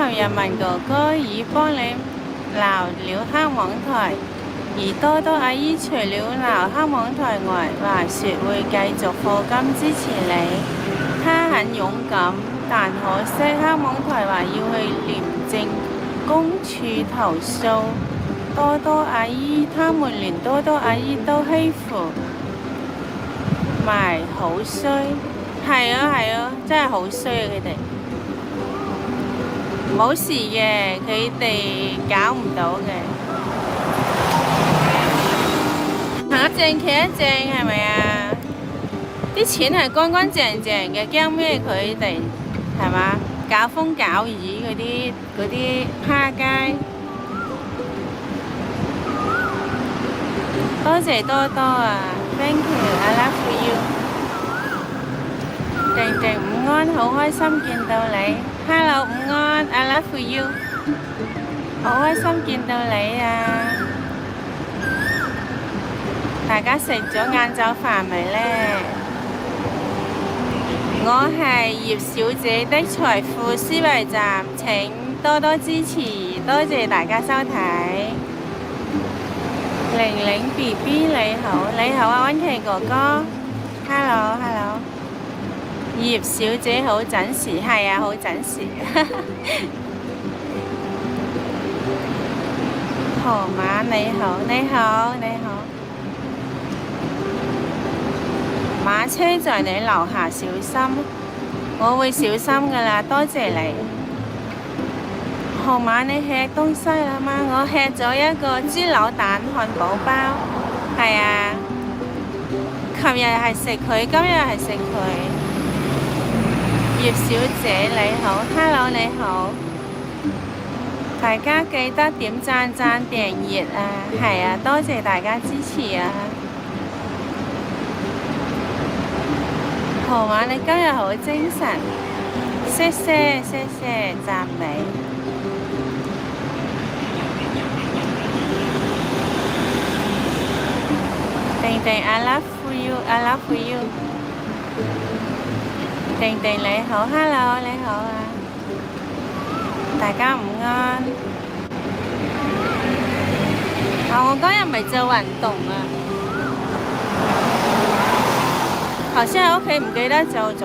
琴日文哥哥已幫你鬧了黑網台，而多多阿姨除了鬧黑網台外，還說會繼續課金支持你。她很勇敢，但可惜黑網台話要去廉政公署投訴多多阿姨，他們連多多阿姨都欺負埋，好衰。係啊，真係好衰啊！佢哋冇事嘅，佢哋搞唔到嘅。行一正企一正係咪啊？啲錢係乾乾淨淨嘅，驚咩佢哋係嘛？搞風搞雨嗰啲蝦街。多謝多多啊 ，thank you，I love you。定定午安，好開心見到你。Hello， 午安 ，I love you。好開心見到你啊！大家食咗晏晝飯未呢？我係葉小姐的財富思維站，請多多支持，多謝大家收睇。玲玲 BB 你好，你好啊，溫琪哥哥 ，Hello。葉小姐好準時，係啊，好準時。河馬你好。馬車在你樓下，小心。我會小心噶啦，多謝你。河馬你吃東西啦嗎？我吃咗一個豬柳蛋漢堡包，係啊。琴日係食佢，今日係食佢。葉小姐你好 ，Hello 你好，大家記得點讚訂閱啊，係啊，多謝大家支持啊。河馬你今日好精神，謝謝讚美。定 I love you。定你好 ，Hello 你好啊，大家午安。我嗰日咪做運動啊，頭先喺屋企唔記得做咗。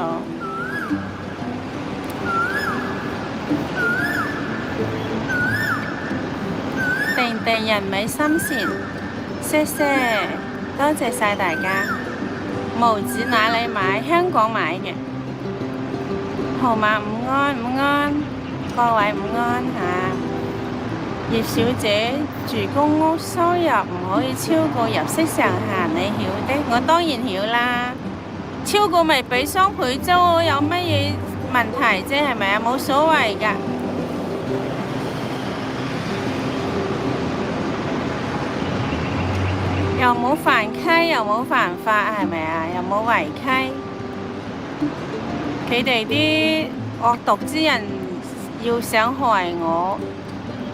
定人美心善，謝，多謝晒大家。毛子哪裡買？香港買嘅。河馬午安，各位午安嚇。葉小姐住公屋收入唔可以超過入息上限，你曉的？我當然曉啦，超過咪俾雙倍租，有乜嘢問題啫？係咪啊？冇所謂㗎。又冇犯規，又冇犯法，係咪啊？又冇違規。佢哋啲惡毒之人要想害我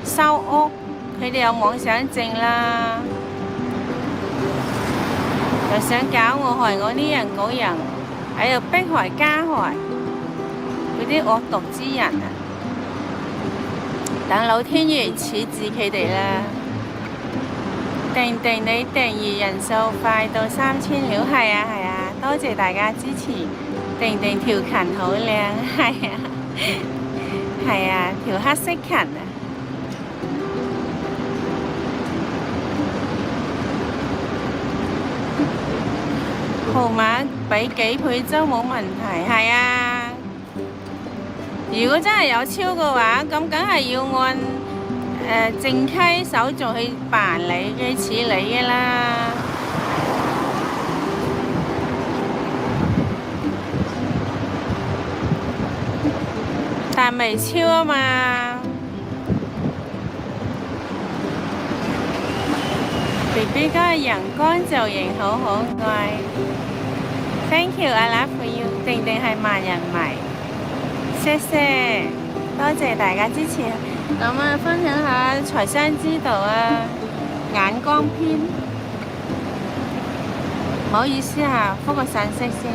收屋，佢哋有妄想症啦，又想搞我害我呢人嗰人，喺度迫害加害嗰啲惡毒之人啊！等老天爺處置佢哋啦。定你訂閱人數快到3000了，係啊，多謝大家支持。定條裙好靚，係啊，條黑色裙啊。號碼俾幾倍租冇問題，係啊。如果真係有超嘅話，咁梗係要按正規手續去辦理嘅處理嘅啦。但未超啊嘛。BB 哥人乾造型好可愛 ，Thank you，I love you。定係萬人迷，謝，多謝大家支持。咁啊，分享下財商之道啊，眼光篇。唔好意思啊，覆個信息先。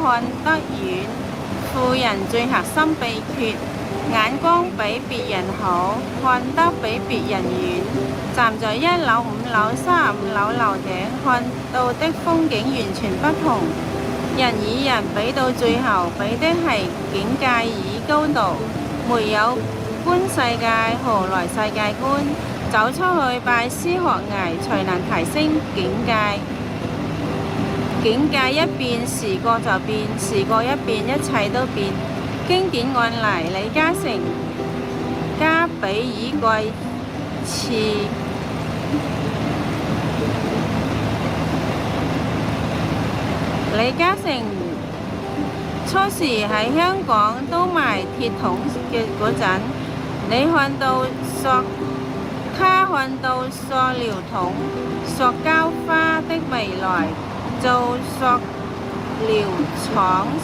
看得遠，富人最核心秘訣，眼光比別人好，看得比別人遠。站在1樓、5樓、35樓樓頂，看到的風景完全不同。人與人比到最後，比的係境界與高度。沒有觀世界，何來世界觀？走出去拜師學藝，才能提升境界。境界一變，時過就變；時過一變，一切都變。經典案例，李嘉誠家比爾蓋茨。李嘉誠初時喺香港都賣鐵桶嘅嗰陣，他看到塑料桶、塑膠花的未來，做塑料廠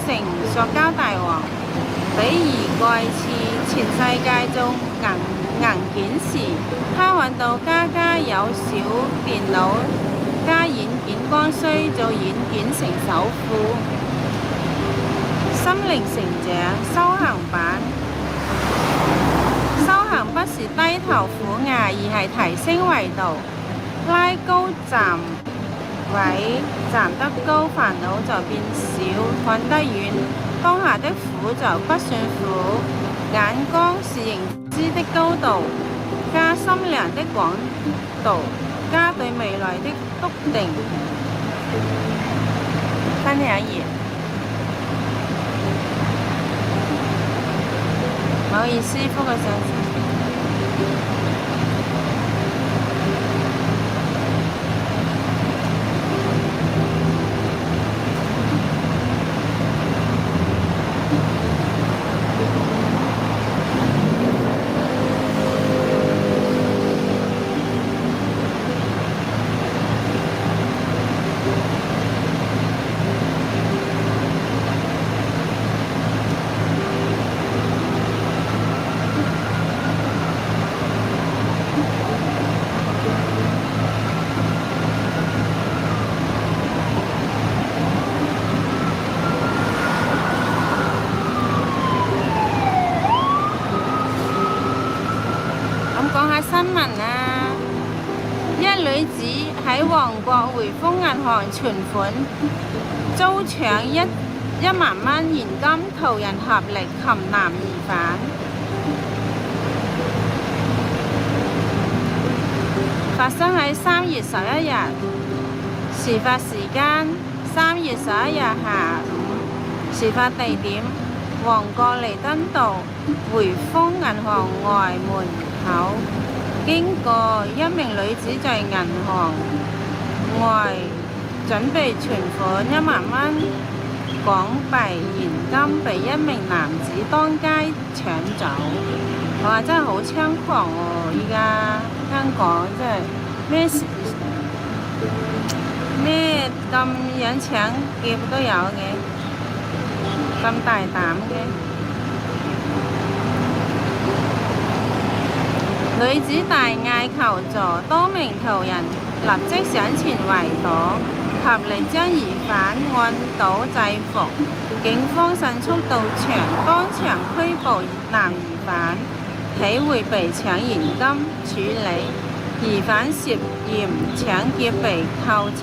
成塑膠大王。比爾蓋茨全世界做硬件時，他看到家家有小電腦加軟件，剛需做軟件成首富。心靈成長修行版，修行不是低頭苦牙，而係提升維度，拉高站位，站得高，煩惱就變少，看得遠，當下的苦就不算苦。眼光是認知的高度，加心量的廣度，加對未來的篤定。分享完，唔好意思，覆個上先。講下新聞啊！一女子喺旺角匯豐銀行存款遭搶1萬蚊現金，途人合力擒男疑犯。發生喺3月11日，事發時間3月11日下午，事發地點旺角彌敦道匯豐銀行外門口。經過，一名女子在銀行外準備存款1萬蚊港幣現金，被一名男子當街搶走。哇！真係好猖狂喎！依家香港真係咩咁樣搶劫都有嘅，咁大膽嘅。女子大嗌求助，多名途人立即上前圍堵，合力將疑犯按倒制服。警方迅速到場，當場拘捕男疑犯，起回避搶現金處理。疑犯涉嫌搶劫被扣查，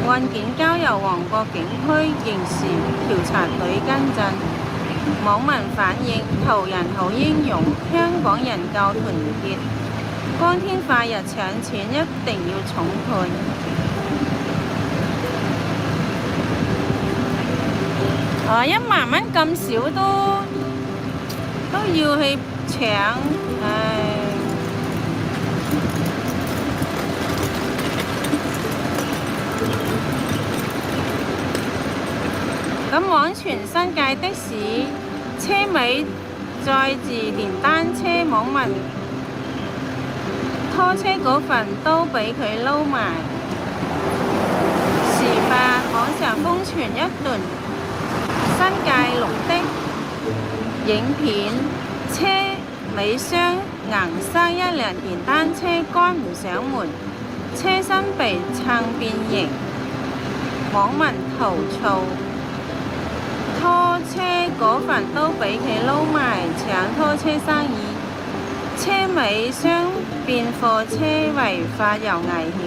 案件交由旺角警區刑事調查隊跟進。網民反映途人好英勇，香港人夠團結，光天化日搶錢一定要重判。1萬蚊咁少都要去搶，咁往傳新界的士車尾載住電單車，網民拖車嗰份都俾佢撈埋。事發網上瘋傳一段新界綠的影片，車尾箱硬塞一輛電單車，趕唔上門，車身被撐變形。網民投訴拖車嗰份都俾佢撈埋搶拖車生意，車尾箱變貨車違法又危險，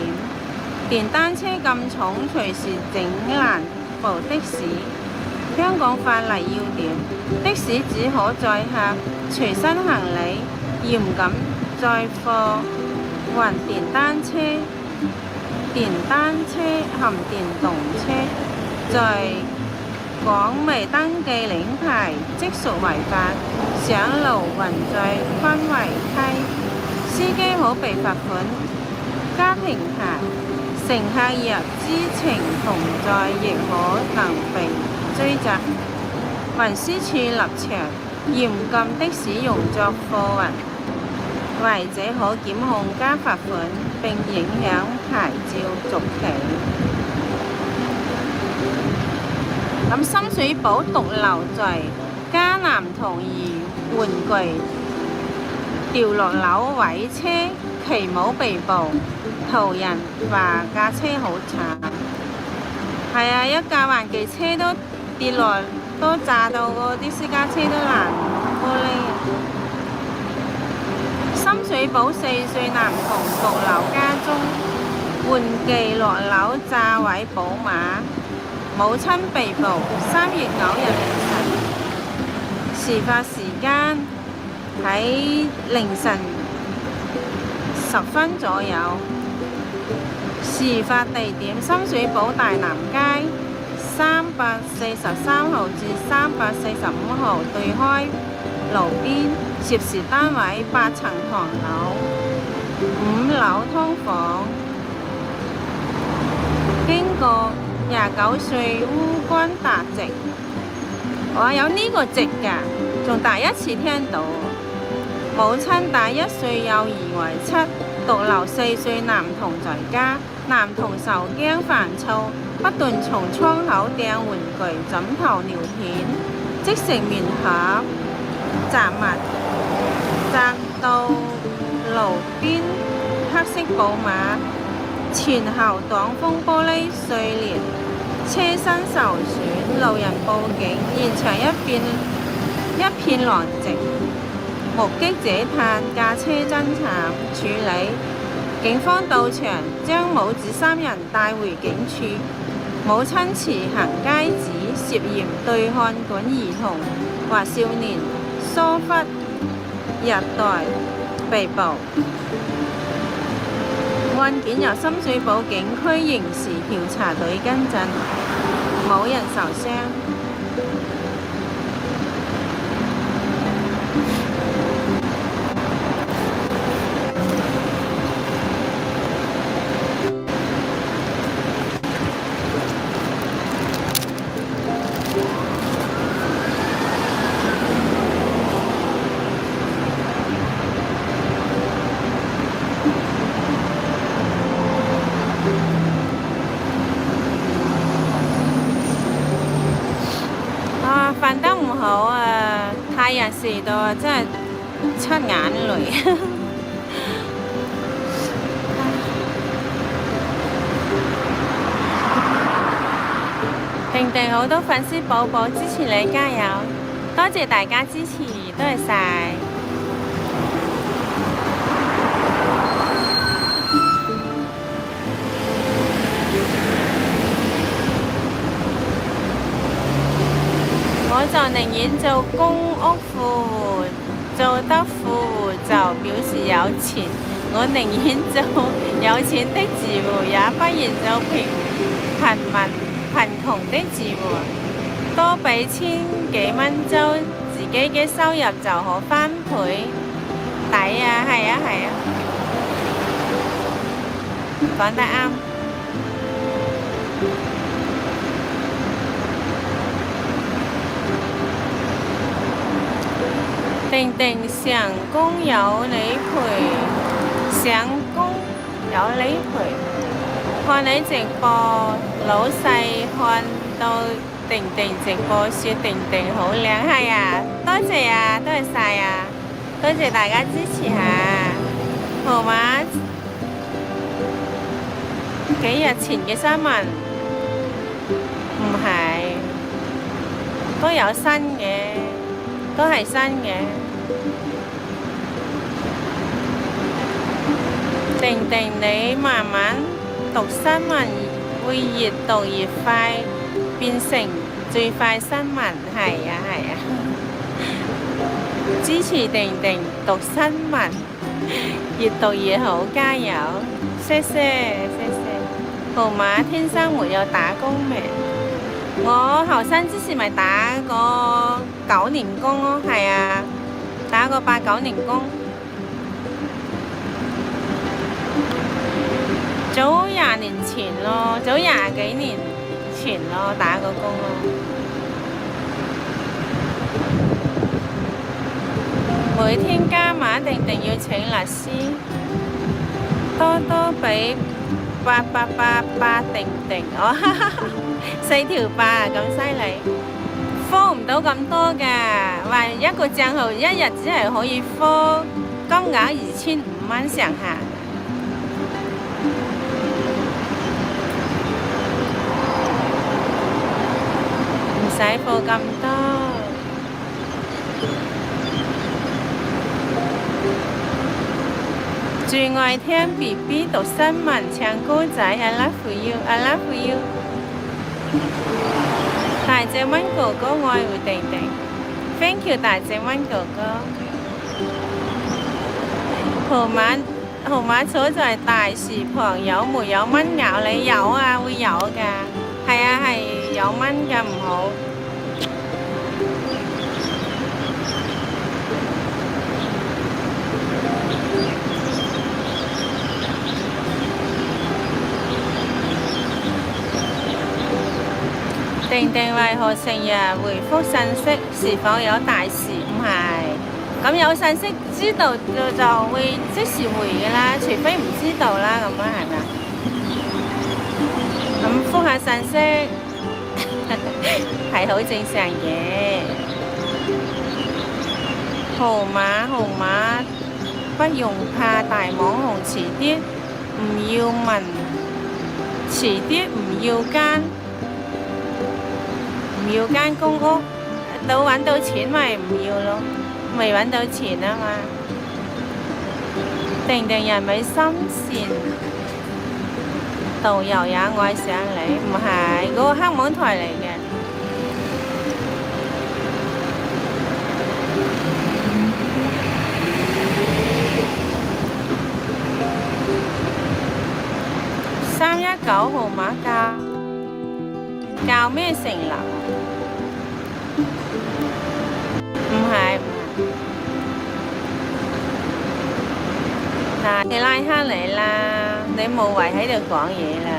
電單車咁重隨時整爛部的士。香港法例要點？的士只可載客隨身行李，嚴禁載貨運電單車。電單車含電動車在港未登記領牌即屬違法，上路運載均違規，司機可被罰款、加停牌，乘客若知情同在亦可能被追責。運輸處立場嚴禁的士用作貨運，違者可檢控加罰款，並影響牌照續期。咁深水埗毒瘤罪加男童兒玩具掉落樓毀車，其母被捕，途人話架車好慘。係啊，一架玩具車都跌落，都炸到嗰啲私家車都爛玻璃。深水埗4歲男童毒瘤家中，玩具落樓炸毀寶馬，母親被捕，3月9日凌晨。事發時間喺凌晨10分左右。事發地點深水埗大南街343號至345號對開路邊，涉事單位8層唐樓5樓劏房。經過29歲烏軍達直，我有呢個值㗎，仲第一次聽到。母親帶1歲幼兒為妻，獨留4歲男童在家。男童受驚煩躁，不斷從窗口掟玩具、枕頭、尿片、即食麵盒、雜物，砸到路邊黑色寶馬前後擋風玻璃碎裂，車身受損，路人報警，現場一片狼藉。目擊者嘆駕車真慘，處理。警方到場將母子3人帶回警署，母親持行街紙涉嫌對看管兒童或少年疏忽虐待被捕。案件由深水埗警區刑事調查隊跟進，冇人受傷。瞓得唔好啊！太陽曬到啊，真係出眼淚。定定好多粉絲寶寶支持你，加油！多謝大家支持，多謝晒。我就寧願做公屋富戶，做得富戶就表示有錢。我寧願做有錢的住戶，也不願做貧窮的住戶。多俾千幾蚊租，自己嘅收入就可翻倍，抵啊！係啊係啊，講得啱。定定上工有理賠，上工有理賠。看你直播，老細看到定定直播，說定定好靚，係啊！多謝啊，多謝晒啊，多謝大家支持下。號碼幾日前嘅新聞，唔係，都有新嘅，都係新嘅。定定你慢慢讀新聞會越讀越快，變成最快新聞。係啊係啊，支持定定讀新聞，越讀越好，加油！謝謝謝謝。號碼天生沒有打工命，我後生之前咪打過9年工咯，係啊，打過8、9年工。早20年前咯，早20幾年前咯，打過工咯。每天加碼定定要請律師，多多俾888定定，哦，4條8啊，咁犀利，科唔到咁多㗎，話一個帳號一日只係可以科金額2500蚊上下。唔使報咁多。最愛聽 BB 讀新聞唱歌仔 ，I love you，I love you。大隻蚊哥哥愛會定定 ，thank you 大隻蚊哥哥。號碼坐在大樹旁，有沒有蚊咬你？有啊，會有㗎。係啊，係有蚊嘅，唔好。定定為何成日回覆信息？是否有大事？唔係，咁有信息知道就會即時回嘅啦，除非唔知道啦，咁樣係咪？咁覆下信息係好正常嘅。號碼不用怕，大網紅遲啲唔要問，遲啲唔要間公屋，到揾到錢咪唔要咯，未揾到錢啊嘛。定定人美心善，導遊也愛上你，唔係嗰個黑網台嚟嘅。319號碼教咩成立？唔係，嗱，你拉黑你啦，你無謂喺度講嘢啦。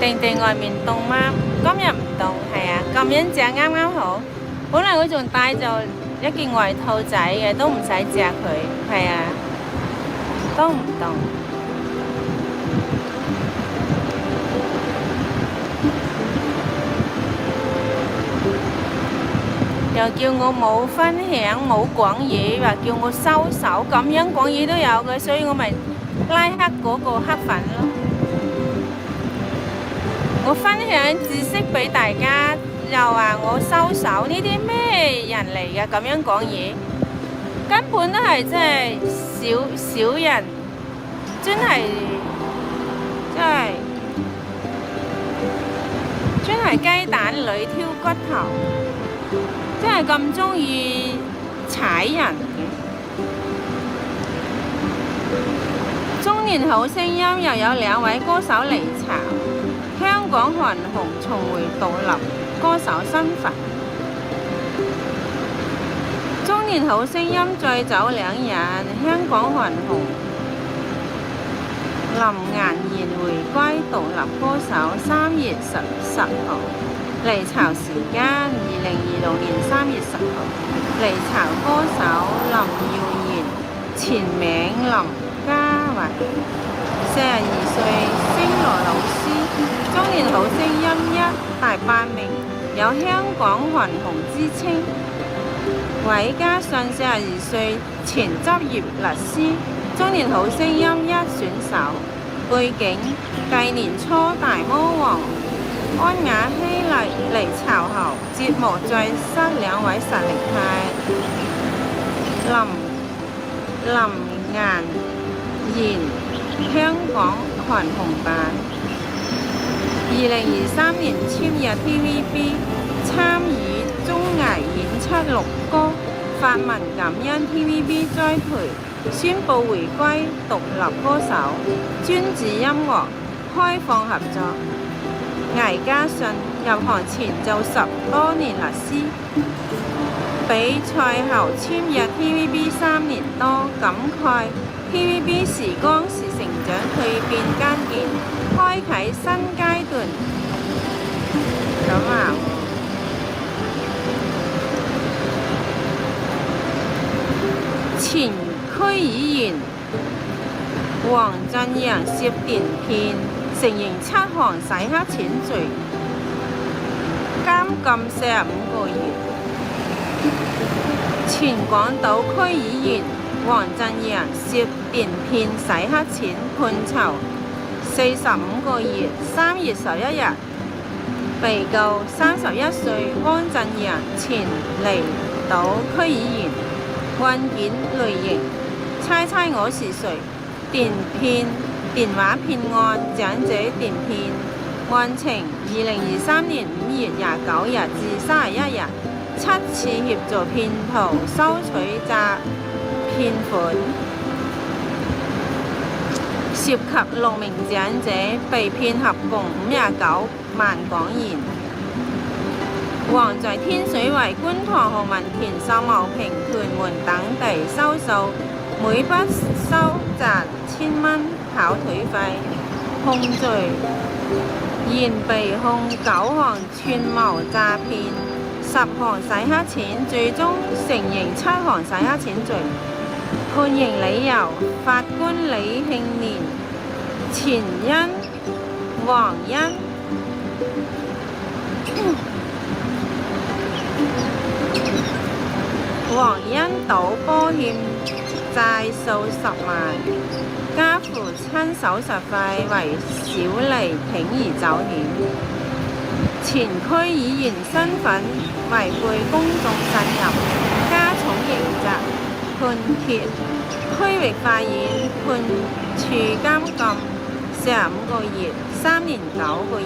定定外面凍嗎？今日唔凍，係啊，咁樣著啱啱好。本來我仲帶咗一件外套仔嘅，都唔使著佢，係啊，都唔凍。又叫我冇分享冇講嘢，話叫我收手，咁樣講嘢都有嘅，所以我咪拉黑嗰個黑粉咯。我分享知識俾大家，又話我收手，呢啲咩人嚟嘅？咁樣講嘢，根本都係真係小人，真係雞蛋裏挑骨頭。真係咁鍾意踩人嘅。中年好聲音又有2位歌手離巢，香港韓紅重回獨立歌手身份。中年好聲音再走2人，香港韓紅林顏嬈回歸獨立歌手，3月10號。離巢時間2026年3月10號，離巢歌手林耀賢，前名林嘉維，42歲，聲樂老師，中年好聲音1大8名，有香港韓紅之稱。韋嘉信42歲，前執業律師，中年好聲音1選手。背景繼年初大魔王安雅希離巢後，節目再失兩位實力派林顏賢香港韓紅版。2023年簽入 TVB， 參與綜藝演出6歌，發文感恩 TVB 栽培，宣布回歸獨立歌手，專注音樂，開放合作。魏嘉信入行前就10多年律師，比賽後簽入 TVB 3年多，感慨 TVB 時光是成長蛻變關鍵，開啟新階段。咁啊，前區議員黃振陽涉電騙，承認7項洗黑錢罪，監禁45個月。前廣島區議員黃振陽涉電騙洗黑錢，判囚45個月。3月11日，被告31歲汪振陽，前離島區議員，案件類型猜猜我是誰，電話騙案，長者電騙。案情2023年5月29日至31日，7次協助騙徒收取詐騙款，涉及6名長者，被騙合共59萬港元。黃在天水圍、觀塘、何文田、秀茂坪、屯門等地收數，每筆收賺1000蚊跑腿費。控罪現被控9項串謀詐騙、10項洗黑錢，最終承認7項洗黑錢罪。判刑理由：法官李慶年、前因、黃因賭波欠債數10萬，加父親手術費為小利鋌而走險。前區議員身份違背公眾信任，加重刑責，判決區域法院判處監禁45個月，3年9個月。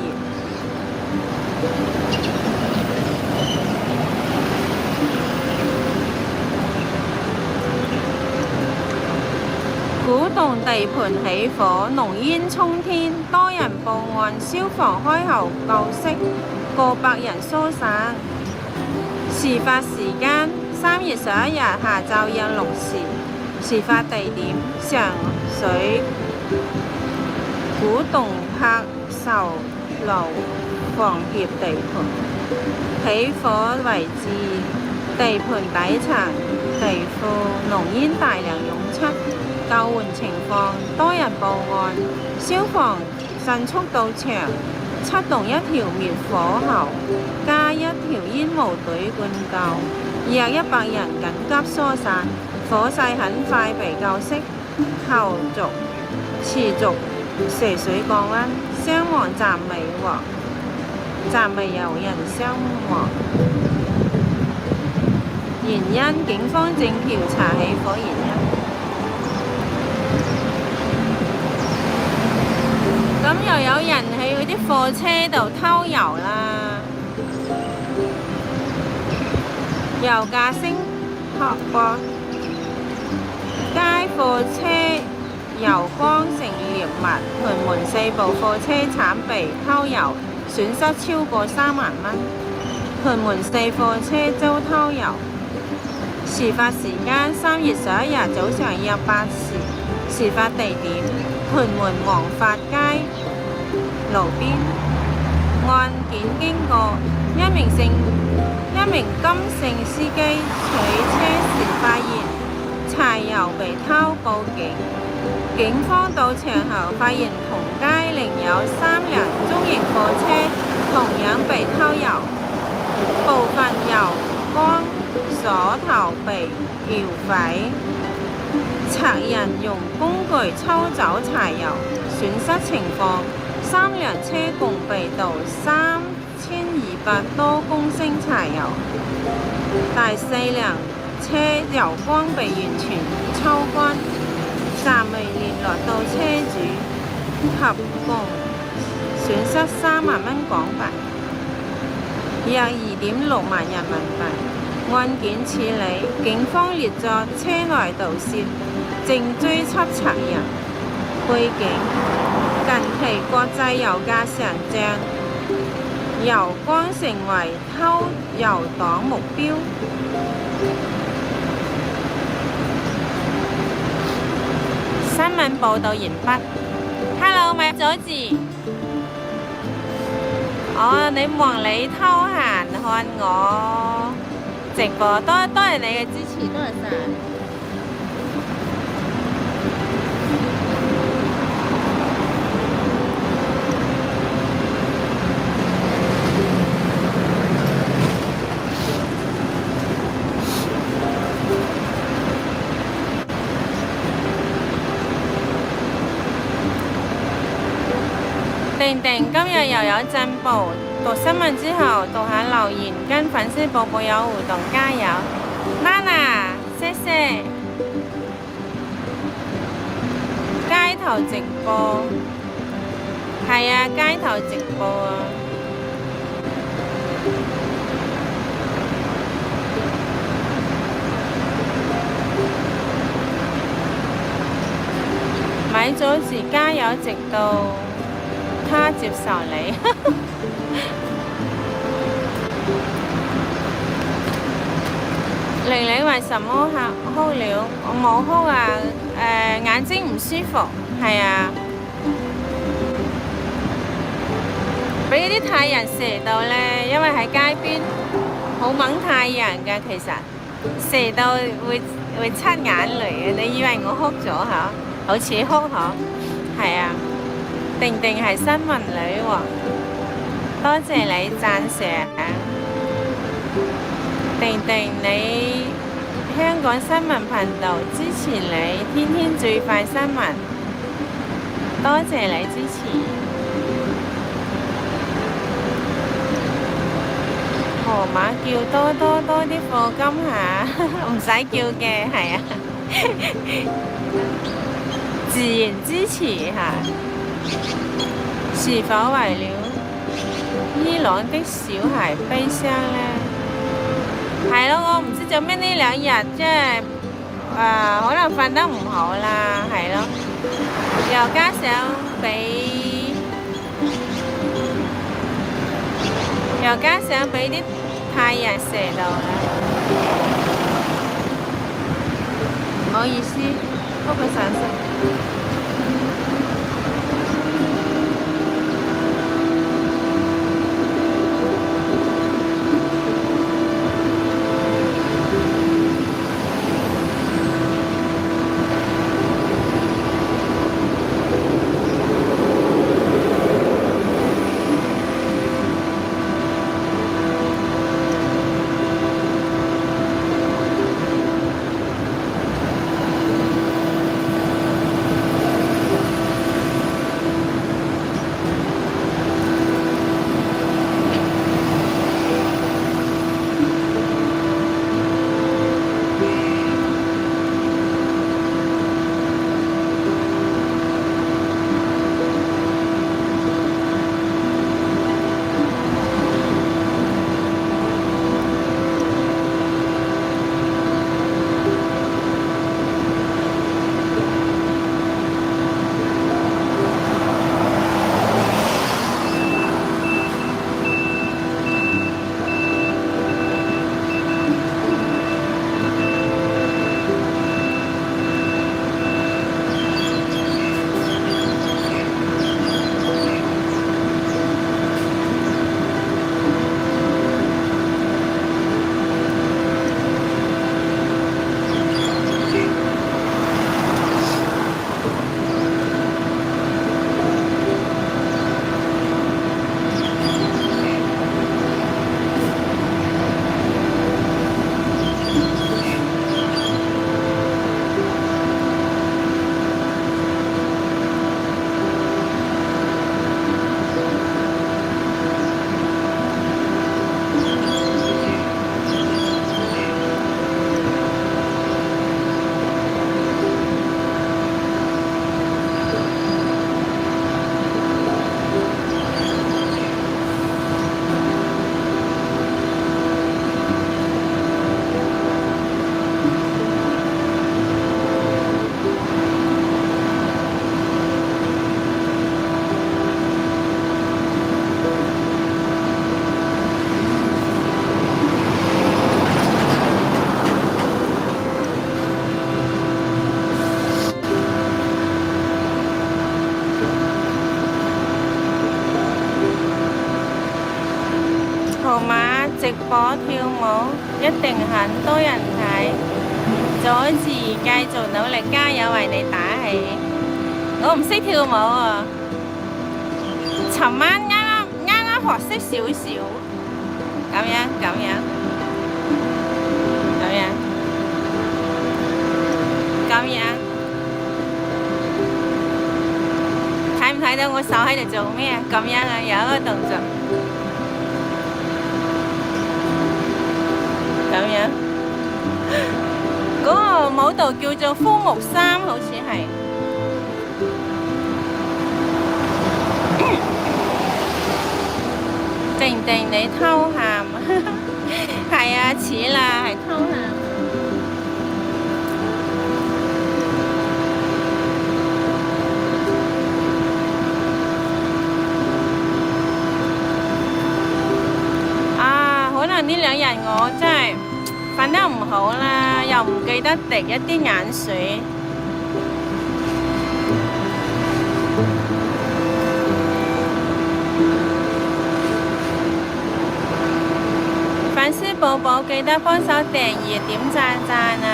古洞地盤起火，濃煙衝天，多人報案，消防開喉救熄，過百人疏散。事發時間3月11日下晝約6時，事發地點上水古洞柏壽路房協地盤，起火位置地盤底層地庫，濃煙大量湧出。救援情況，多人報案，消防迅速到場，出動1條滅火喉，加1條煙霧隊灌救，約100人緊急疏散，火勢很快被救熄，後續持續射水降溫，傷亡暫未有人傷亡。原因，警方正調查起火原因。咁又有人喺嗰啲貨車度偷油啦，油價升學博，街貨車油光成獵物，屯門4部貨車慘被偷油，損失超過3萬蚊。屯門4貨車遭偷油。事發時間3月11日早上約8時，事發地點屯門黃發街路邊。案件經過，一名金姓司機取車時發現柴油被偷，報警。警方到場後發現同街另有3輛中型貨車同樣被偷油，部分油缸鎖頭被撬毀，賊人用工具抽走柴油，損失情況，3輛車共被盜3200多公升柴油，第4輛車油缸被完全抽乾，暫未聯絡到車主，合共損失3萬蚊港幣，約2.6萬人民幣。案件處理，警方列作車內盜竊，正追緝賊人。背景：近期國際油價上漲，油缸成為偷油黨目標。新聞報導完畢。Hello， 咪佐治。你忙裏偷閒看我直播，多謝你嘅支持，多謝晒。定定今日又有進步，讀新聞之後讀下留言，跟粉絲寶寶有互動，加油 ！Nana， 謝謝。街頭直播，係啊，街頭直播啊。米佐治加油，直到他接受你。玲玲為什麼哭了？我冇哭啊，眼睛唔舒服，係啊，俾啲太陽射到呢，因為喺街邊好猛太陽㗎，其實射到會出眼淚嘅。你以為我哭咗嚇？好似哭嗬，係啊。定定係新聞女王，多謝你讚賞。定定你香港新聞頻道支持你，天天最快新聞，多謝你支持。河馬叫多啲課金下，唔使叫嘅，係啊，自然支持下。是否為了伊朗的小孩悲傷呢？係咯，我唔知做咩呢兩日，即係可能瞓得唔好啦，係咯，又加上俾啲太陽射到啦，唔好意思，覆佢上色。馬直播跳舞，一定很多人睇。佐治繼續努力加油，為你打氣。我唔識跳舞啊，尋晚啱學識少少，咁樣睇唔睇到我手喺度做咩啊？咁樣啊，有一個動作，咁樣。嗰個舞蹈叫做枯木三，好似係。定定你偷喊，係啊，似啦，係偷喊。啊，可能呢兩日我真係瞓得唔好啦，又唔記得滴一啲眼水。粉絲寶寶記得幫手訂閱、點讚啊！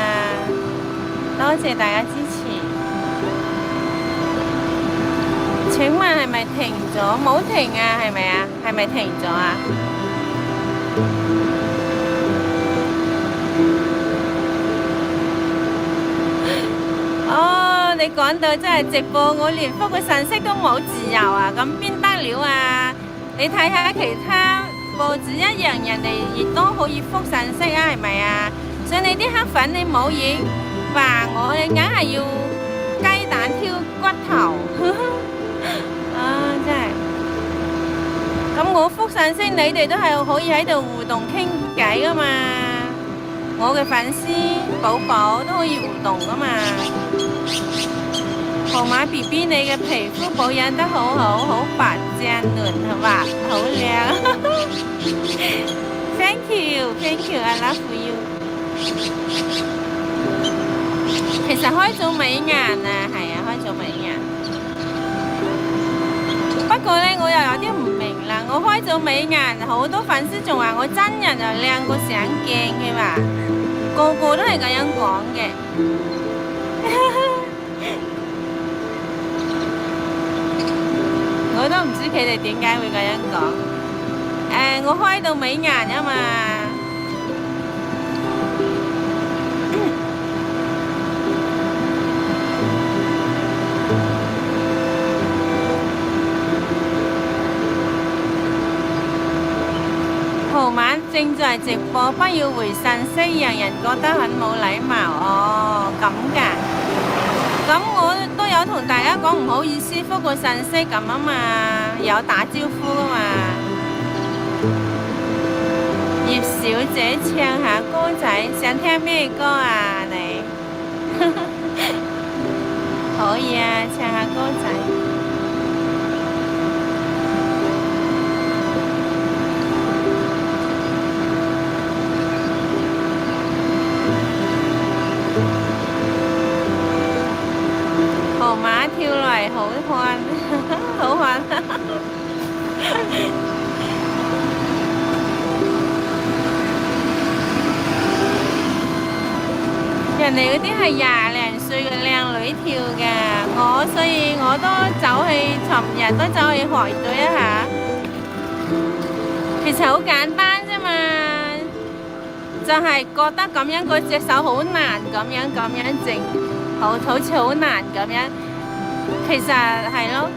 多謝大家支持。請問係咪停咗？冇停啊，係咪啊？係咪停咗啊？哦，你講到真係直播，我連覆個信息都冇自由啊！咁邊得了啊？你睇下其他報紙一樣，人哋亦都可以覆信息啊，係咪啊？所以你啲黑粉你冇嘢話我，你硬係要雞蛋挑骨頭，啊真係。咁我覆信息，你哋都係可以喺度互動傾偈噶嘛。我嘅粉絲寶寶都可以互動噶嘛。號碼 BB， 你嘅皮膚保養得好好，好白淨嫩係嘛，好靚。Thank you，I love you。其實開咗美顏啊，係啊，開咗美顏。不過呢，我又有啲唔明啦，我開咗美顏，好多粉絲仲話我真人又靚過相鏡嘅嘛，個個都係咁樣講嘅。我都唔知佢哋點解會咁樣講。我開到美顏啊嘛。號碼正在直播，不要回信息，讓人覺得很冇禮貌。哦，咁㗎。咁我都有同大家講唔好意思，覆個信息咁啊嘛，有打招呼噶嘛。葉小姐唱下歌仔，想聽咩歌啊你？可以啊，唱下歌仔。河馬跳嚟好看，好看。人哋嗰啲係20零歲嘅靚女跳㗎，所以我都尋日都走去學咗一下。其實好簡單啫嘛，就係覺得咁樣嗰隻手好難，咁樣整。好似好難咁樣，其實係咯。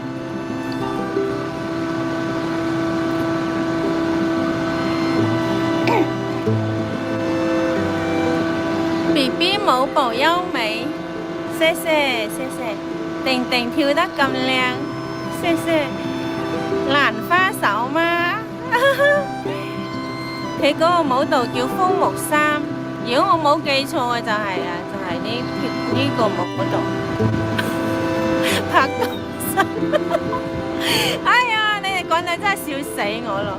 BB 舞步優美，謝謝。定定跳得咁靚，謝謝。蘭花手嗎？佢嗰個舞蹈叫枯木三，如果我冇記錯嘅就係呢個舞蹈。拍金神，哎呀！你哋講到真係笑死我咯。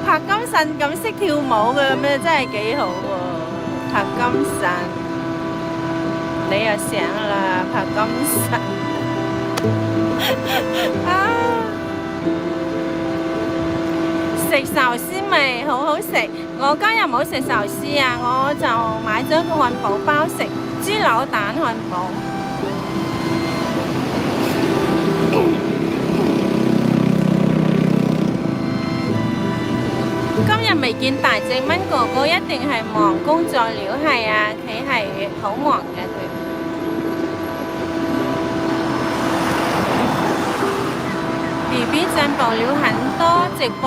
拍金神咁識跳舞嘅咩？真係幾好喎！拍金神，你又醒啦！拍金神啊！壽司味，好好食。我今日冇食壽司啊，我就買咗個漢堡包食，豬柳蛋漢堡。今日未見大隻蚊哥哥，一定係忙工作了。係啊，佢係好忙嘅佢。BB 進步了很多，直播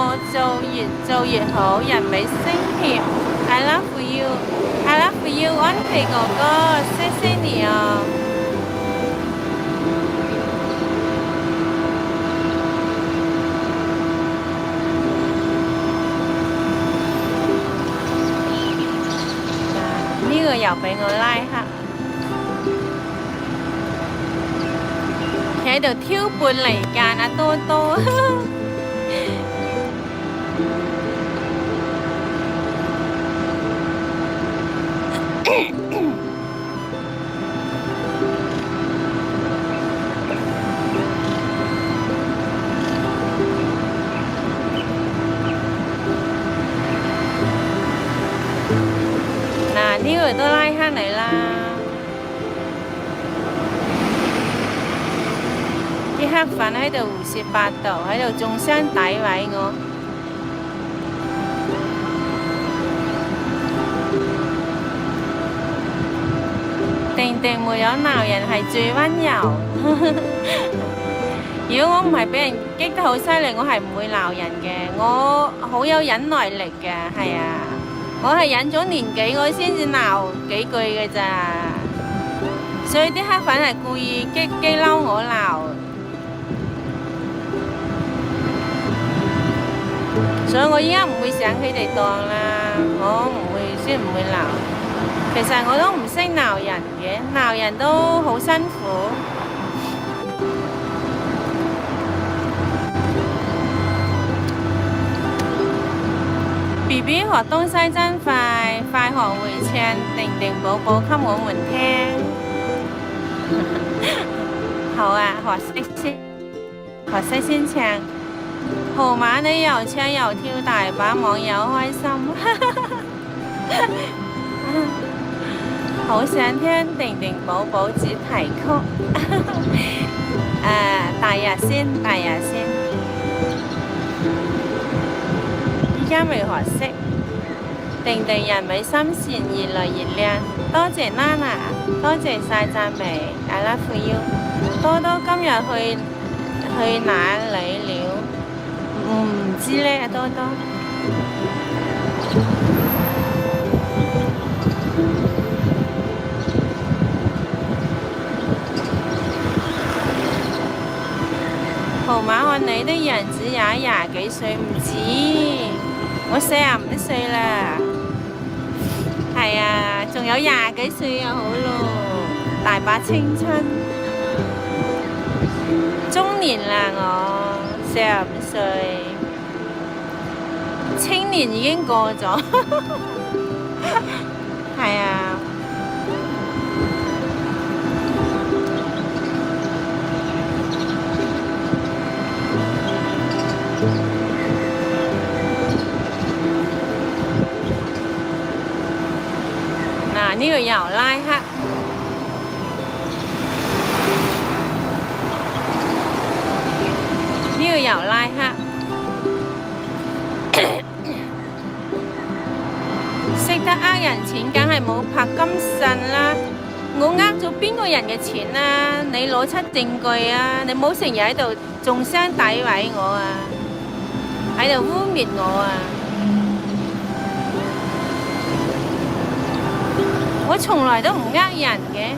越做越好，人美聲甜。I love you， I love you， 安琪哥哥，謝謝你啊！呢個又俾我拉黑。喺度挑撥離間啊，多多。嗱，呢個都拉黑你啦。啲黑粉喺度胡說八道，喺度中傷詆毀我。定定沒有鬧人係最溫柔。如果我唔係俾人激得好犀利，我係唔會鬧人嘅。我好有忍耐力嘅，係啊，我係忍咗年幾，我先至鬧幾句嘅咋。所以啲黑粉係故意激嬲我鬧。所以我依家唔會上佢哋當啦，我唔會先唔會鬧。其實我都唔識鬧人嘅，鬧人都好辛苦。BB 學東西真快，快學會唱定定寶寶給我們聽。好啊，學識先唱。號碼你又唱又跳大，把網友開心。好想聽定定寶寶主題曲。大日先。依家未學識。定定人美心善，越來越靚。多謝 Nana， 多謝晒讚美。I love you。多多今日去哪裡了？唔知咧，多多。號碼看你的樣子也廿幾歲，唔止，我45歲啦。係啊，仲有廿幾歲又好咯，大把青春。中年啦我，45歲，青年已經過咗。係啊。嗱，呢個又拉黑。呢個又拉黑。識得呃人錢，梗係冇拍金信啦。我呃咗邊個人嘅錢啊？你攞出證據啊！你唔好成日喺度中傷詆毀我啊！喺度污蔑我啊！我從來都唔呃人嘅。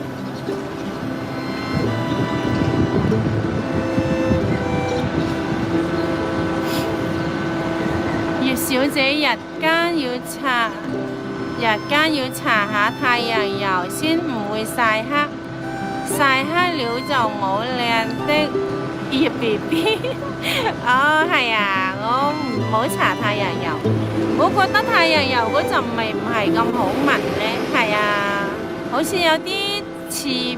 葉小姐日間要搽下太陽油先唔會曬黑，曬黑了就冇靚的葉 BB。哦，係啊，我唔好搽太陽油。我覺得太陽油嗰陣味唔係咁好聞咧，係啊，好似有啲刺鼻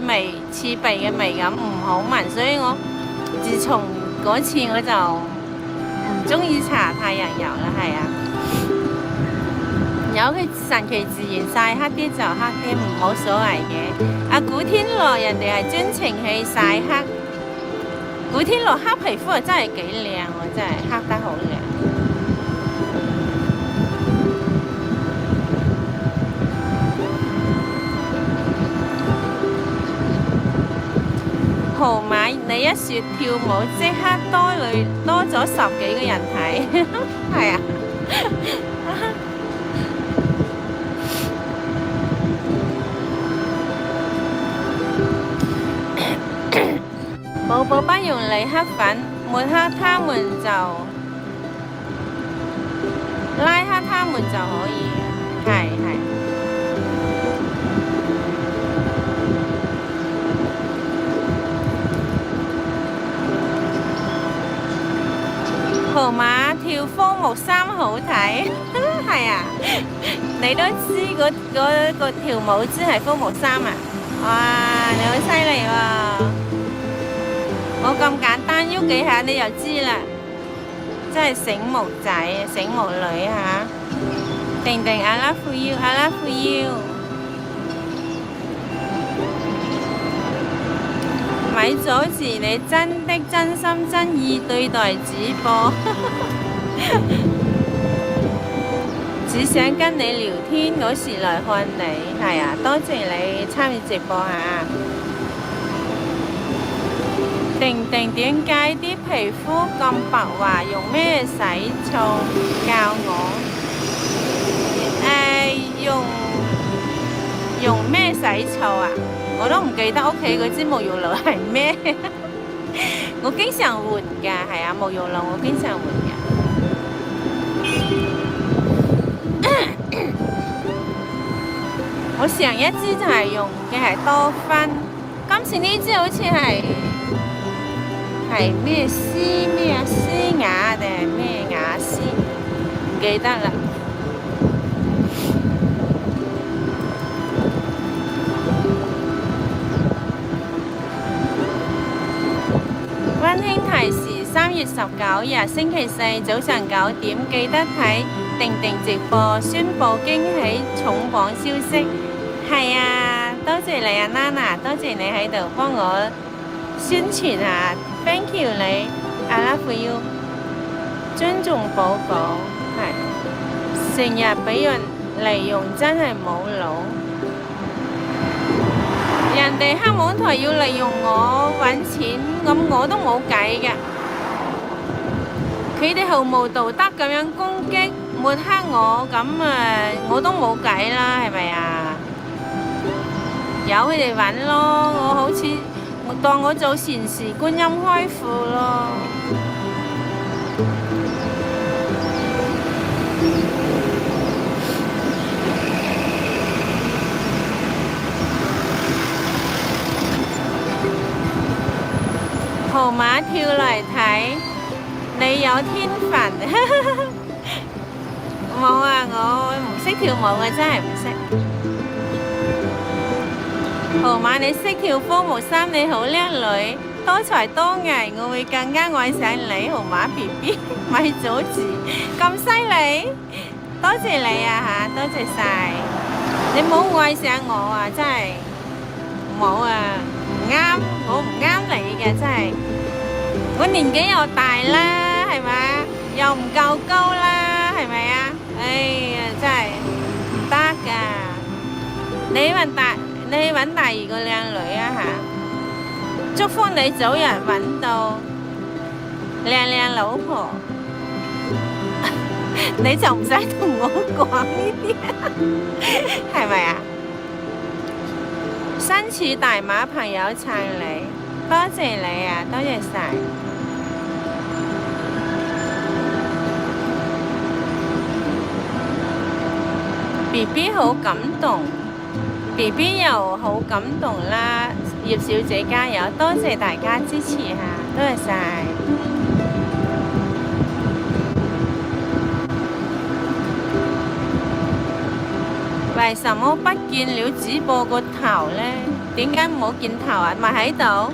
嘅味咁，唔好聞。所以我自從嗰次我就唔中意搽太陽油啦，係啊。有佢順其自然曬黑啲就黑啲，冇所謂嘅。阿古天樂人哋係專程去曬黑，古天樂黑皮膚啊真係幾靚喎，真係黑得好靚。號碼你一説跳舞，即刻多咗10幾個人睇，係啊。寶寶不用理黑粉，抹黑他們就拉黑他們就可以，係。號碼跳科目3好睇，係啊，你都知嗰個跳舞姿係科目3啊？哇，你好犀利喎！冇咁簡單，喐幾下你就知啦，真係醒目仔、醒目女嚇。定定 I love you, I love you。咪阻住你真的真心真意對待主播，只想跟你聊天嗰時來看你，係啊，多謝你參與直播嚇。定定點解啲皮膚咁白滑？用咩洗澡教我？用咩洗澡啊？我都唔記得屋企嗰支沐浴露係咩。我經常換㗎，係啊，沐浴露我經常換㗎。我上一支就係用嘅係多芬，今次呢支好似係咩詩雅定係咩雅詩，唔記得啦。溫馨提示：3月19日星期四早上9點，記得睇定定直播，宣布驚喜重磅消息。係啊，多謝你啊 Nana， 多謝你喺度幫我宣傳啊 ，thank you 你 ，I love you， 尊重寶寶，係成日俾人利用，真係冇腦。人哋黑網台要利用我揾錢，咁我都冇計㗎。佢哋毫無道德咁樣攻擊抹黑我，咁我都冇計啦，係咪啊？由佢哋揾咯，我好似當我做善事，觀音開庫咯。號碼跳嚟睇，你有天分。冇啊，我唔識跳舞嘅，真係唔識。號碼你識跳科目3，你好叻女，多才多藝，我會更加愛上你。號碼 BB， 咪阻住，咁犀利，多謝你啊嚇，多謝晒。你冇愛上我啊，真係冇啊，唔啱，我唔啱你嘅，真係。我年紀又大啦，係咪？又唔夠高啦，係咪啊？哎呀，真係唔得㗎。你去揾第2個靚女啊嚇！祝福你早日揾到靚老婆，你就唔使同我講呢啲，係咪啊？身處大馬朋友撐你，多謝你啊，多謝晒。BB 好感動，BB 又好感動啦！葉小姐加油，多謝大家支持下，多謝晒。為什麼不見了主播個頭呢？點解冇見頭啊？咪喺度？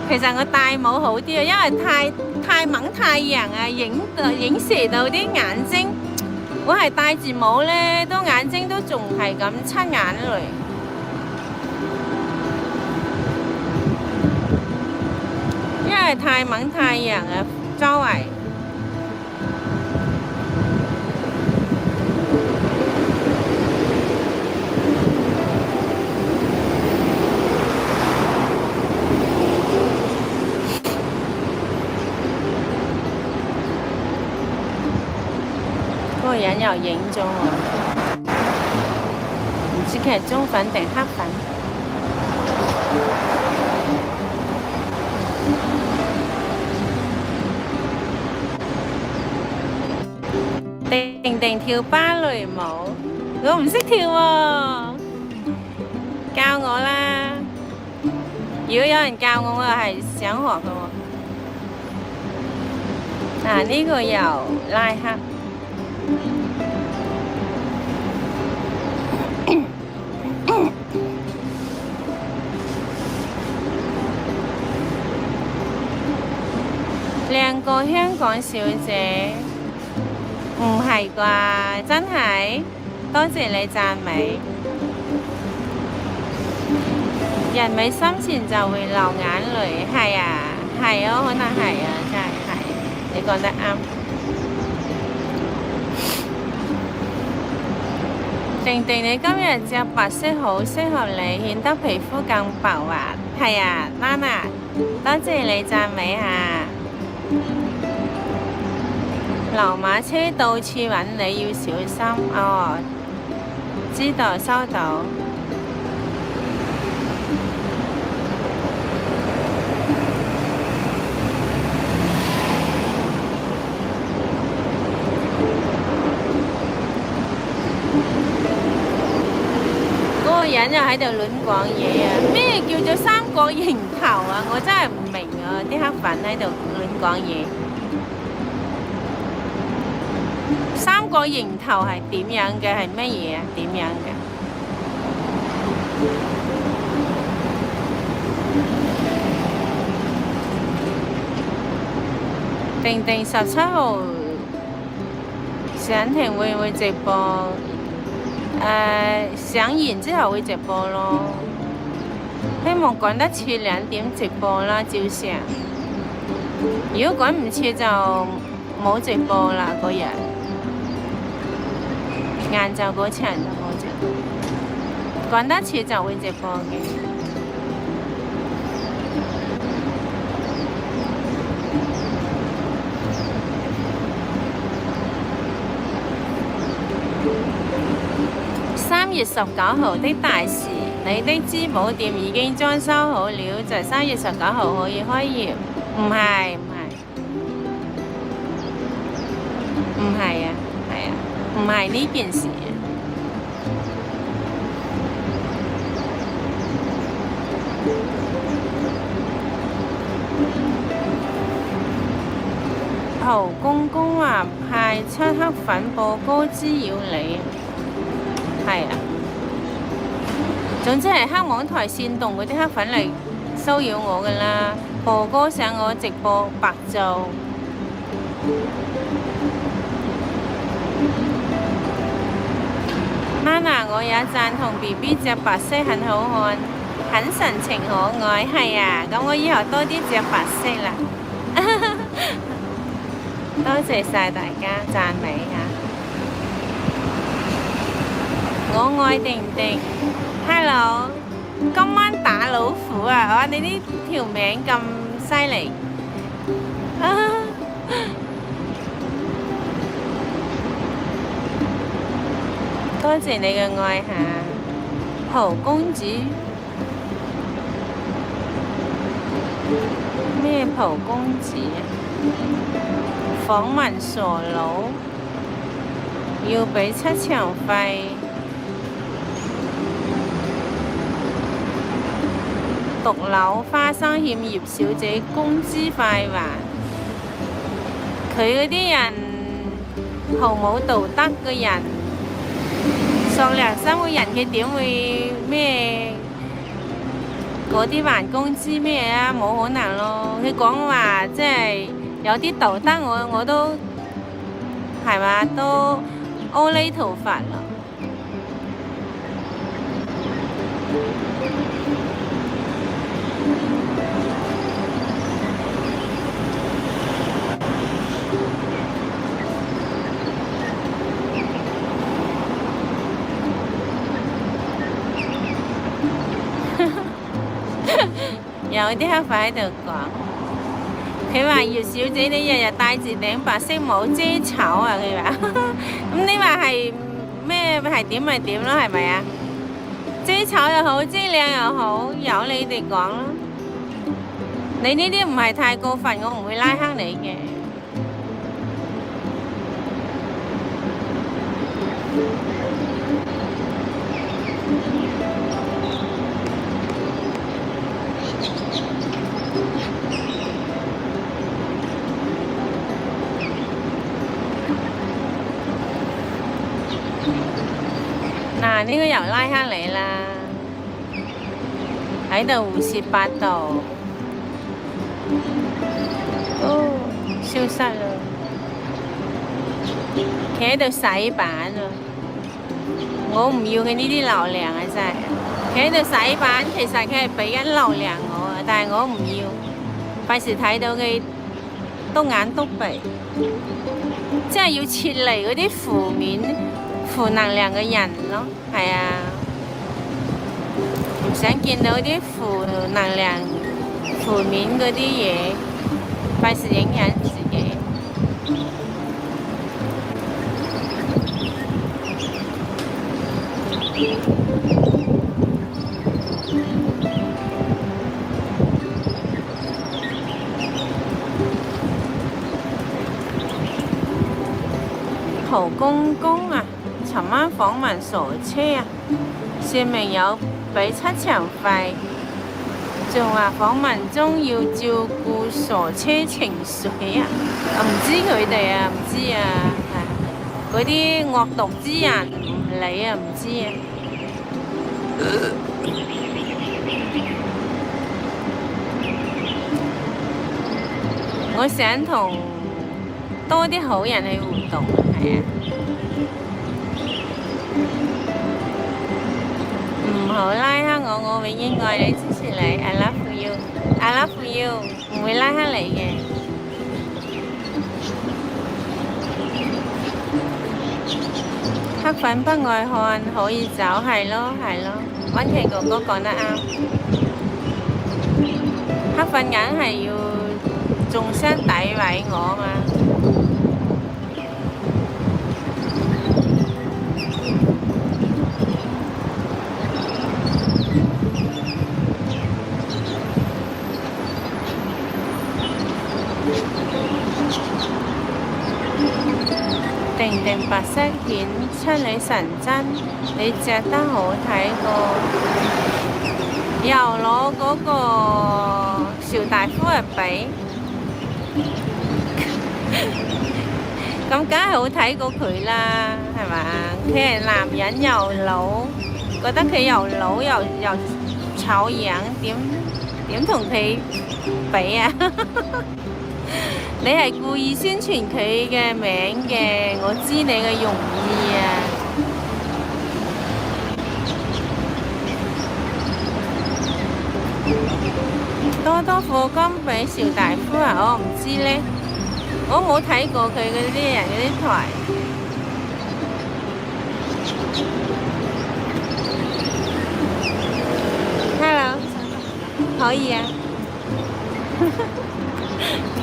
其實我戴帽好啲啊，因為太猛太陽啊，影射到啲眼睛。我係戴住帽咧，都眼睛都仲係咁出眼淚，因為太猛太陽啊，周圍。嗰個人又影咗我，唔知佢係中粉定黑粉。定跳芭蕾舞，我唔識跳喎，教我啦！如果有人教我，我係想學嘅喎。嗱，呢個又拉黑。靚過香港小姐，唔係啩？真係，多謝你讚美。人美心善就會流眼淚，係啊，係啊，可能係啊，真係，你講得啱。定定，你今日着白色好適合你，顯得皮膚更白滑。係啊，Nana，多謝你讚美下。流馬車到處揾你，要小心哦。知道，收到。嗰個人又喺度亂講嘢啊！咩叫做三角形頭啊？我真係唔明啊！啲黑粉喺度亂講嘢。三角形頭係點樣嘅？係乜嘢啊？點樣嘅？定定17號上庭會唔會直播？上完之後會直播咯。希望趕得切2點直播啦，照常。如果趕唔切就冇直播啦，嗰日。晏晝嗰場就冇直播，趕得切就會直播嘅。3月19號的大事，你的珠寶店已經裝修好了，就3月19號可以開業。唔係啊，係啊，唔係呢件事啊。侯公公話派出黑粉播歌滋擾你，係啊。總之係黑網台煽動嗰啲黑粉嚟騷擾我㗎啦，播歌上我直播白做。Nana， 我也贊同 BB 着白色很好看，很純情可愛。係啊，咁我以後多啲着白色啦。多謝晒大家讚美下。我愛定定 ，Hello， 今晚打老虎啊！哇，你呢條名咁犀利。多謝你嘅愛下，侯公主。咩蒲公子啊？訪問傻佬，要俾7場費。毒瘤花生欠葉小姐工資快還。佢嗰啲人毫無道德嘅人，喪良心嘅人，佢點會咩嗰啲還工資咩啊？冇可能咯！佢講話即係有啲道德我都係嘛，都阿彌陀佛啦。有啲黑粉喺度講，佢話姚小姐你日日戴住頂白色帽遮醜啊！佢話，咁你話係咩係點咪點咯，係咪啊？遮醜又好，遮靚又好，由你哋講咯。你呢啲唔係太過分，我唔會拉黑你嘅。嗱，呢個又拉黑你啦，喺度胡說八道，哦，消失啦，企喺度洗版啊！我唔要佢呢啲流量啊，真係，企喺度洗版，其實佢係俾緊流量我啊，但係我唔要，費事睇到佢篤眼篤鼻，即係要撤離嗰啲負能量嘅人咯，係啊，唔想見到啲負能量、負面嗰啲嘢，費事影響自己。陶公公啊！尋晚訪問傻車啊，說明有俾7場費，仲話訪問中要照顧傻車情緒啊！我唔知佢哋啊，唔知啊，係嗰啲惡毒之人唔理啊，唔知啊。我想同多啲好人去互動，係啊。唔好拉黑我，我永遠愛你，支持你 ，I love you，I love you，唔會拉黑你嘅。黑粉不愛看，可以走，係咯係咯，溫琪哥哥講得啱。黑粉梗係要重傷詆毀我嘛。定白色顯出你神真，你着得好睇過，又攞嗰個邵大夫嚟比，咁梗係好睇過佢啦，係嘛？佢係男人又老，覺得佢又老又醜樣，點同佢比啊？你係故意宣傳佢嘅名嘅，我知你嘅用意啊！多多課金俾邵大夫啊！我唔知呢，我冇睇過佢嗰啲人嗰啲台。Hello， 可以啊。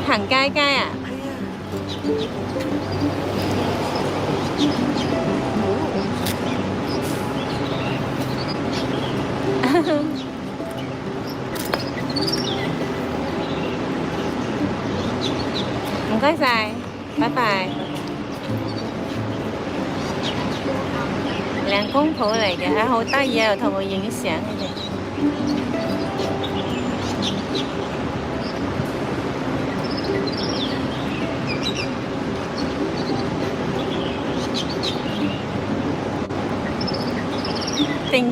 行街街啊！唔該晒，拜拜。兩公婆嚟嘅，好得意啊！又同我影相佢哋。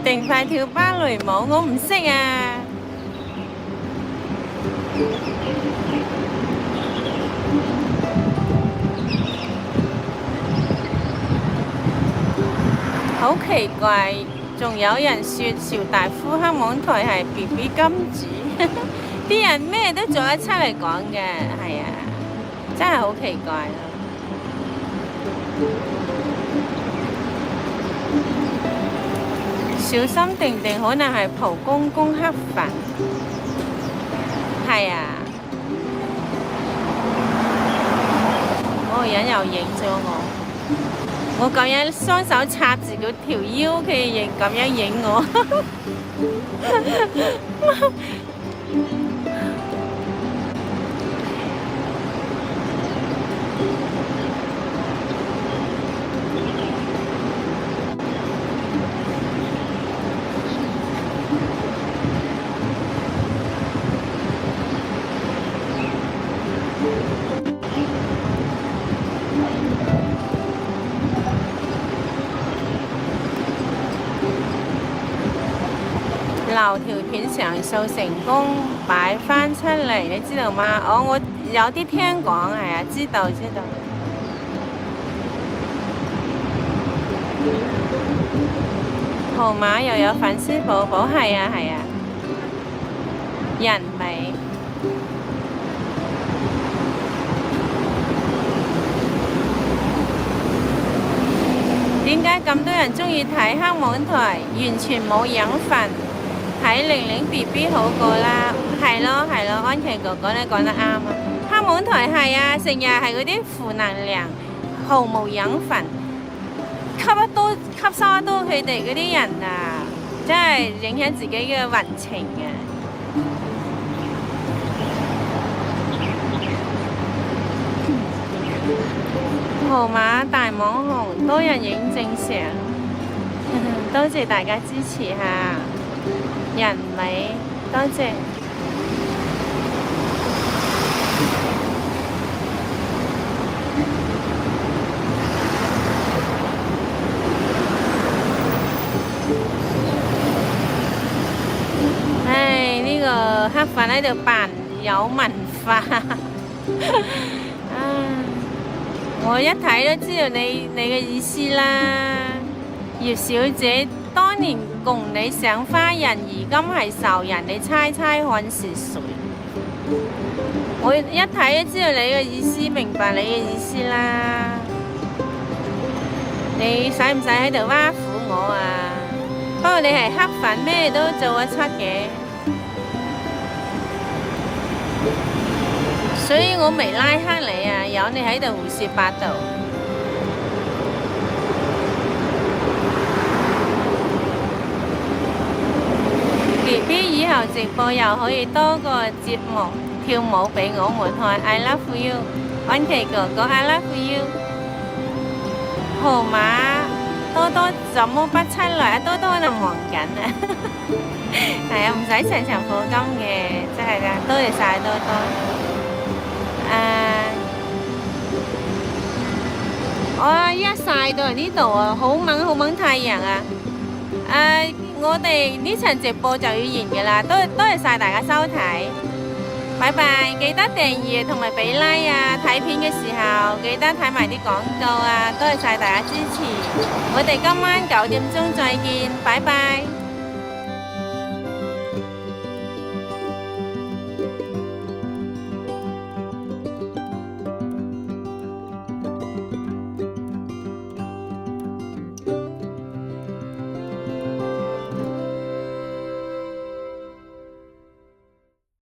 定快跳芭蕾舞，我唔識啊！好奇怪，仲有人說邵大夫黑網台係 BB 金主，啲人咩都做得出嚟講嘅，係啊，真係好奇怪咯。小心定定可能係蒲公公黑粉，係啊，嗰個人又影咗我咁樣雙手插住嗰條腰，佢亦咁樣影我。留條片上訴成功擺返出嚟，你知道嗎？我有啲聽講，係啊，知道。號碼又有粉絲寶寶，係啊，人美。點解咁多人鍾意睇黑網台？完全冇養分。睇玲玲 BB 好過啦，係咯，安琪哥哥你講得啱啊！黑網台係啊，成日係嗰啲負能量，毫無養分，吸收得多佢哋嗰啲人啊，真係影響自己嘅運程啊！號碼大網紅，多人影正常，多謝大家支持下。人美，多謝。唉，呢個黑粉喺度扮有文化。我一睇都知道你嘅意思啦，葉小姐。當年共你賞花人，而今係仇人，你猜猜看是誰？我一睇就知道你嘅意思，明白你嘅意思啦。你使唔使喺度挖苦我啊？不過你係黑粉，咩都做得出嘅，所以我未拉黑你啊，有你喺度胡說八道。BB 以後直播又可以多個節目跳舞俾我們看 ，I love you， 安琪哥哥 I love you。號碼多多怎麼不出來？多多喺度忙緊啊！係啊，唔使常常課金嘅，真係噶，多謝晒多多。我依家曬到嚟呢度啊，好猛太陽啊！我哋呢場直播就要完嘅啦，多謝晒大家收睇，拜拜！記得訂閱同埋俾 like 啊！睇片嘅時候記得睇埋啲廣告啊！多謝晒大家支持，我哋今晚9點鐘再見，拜拜！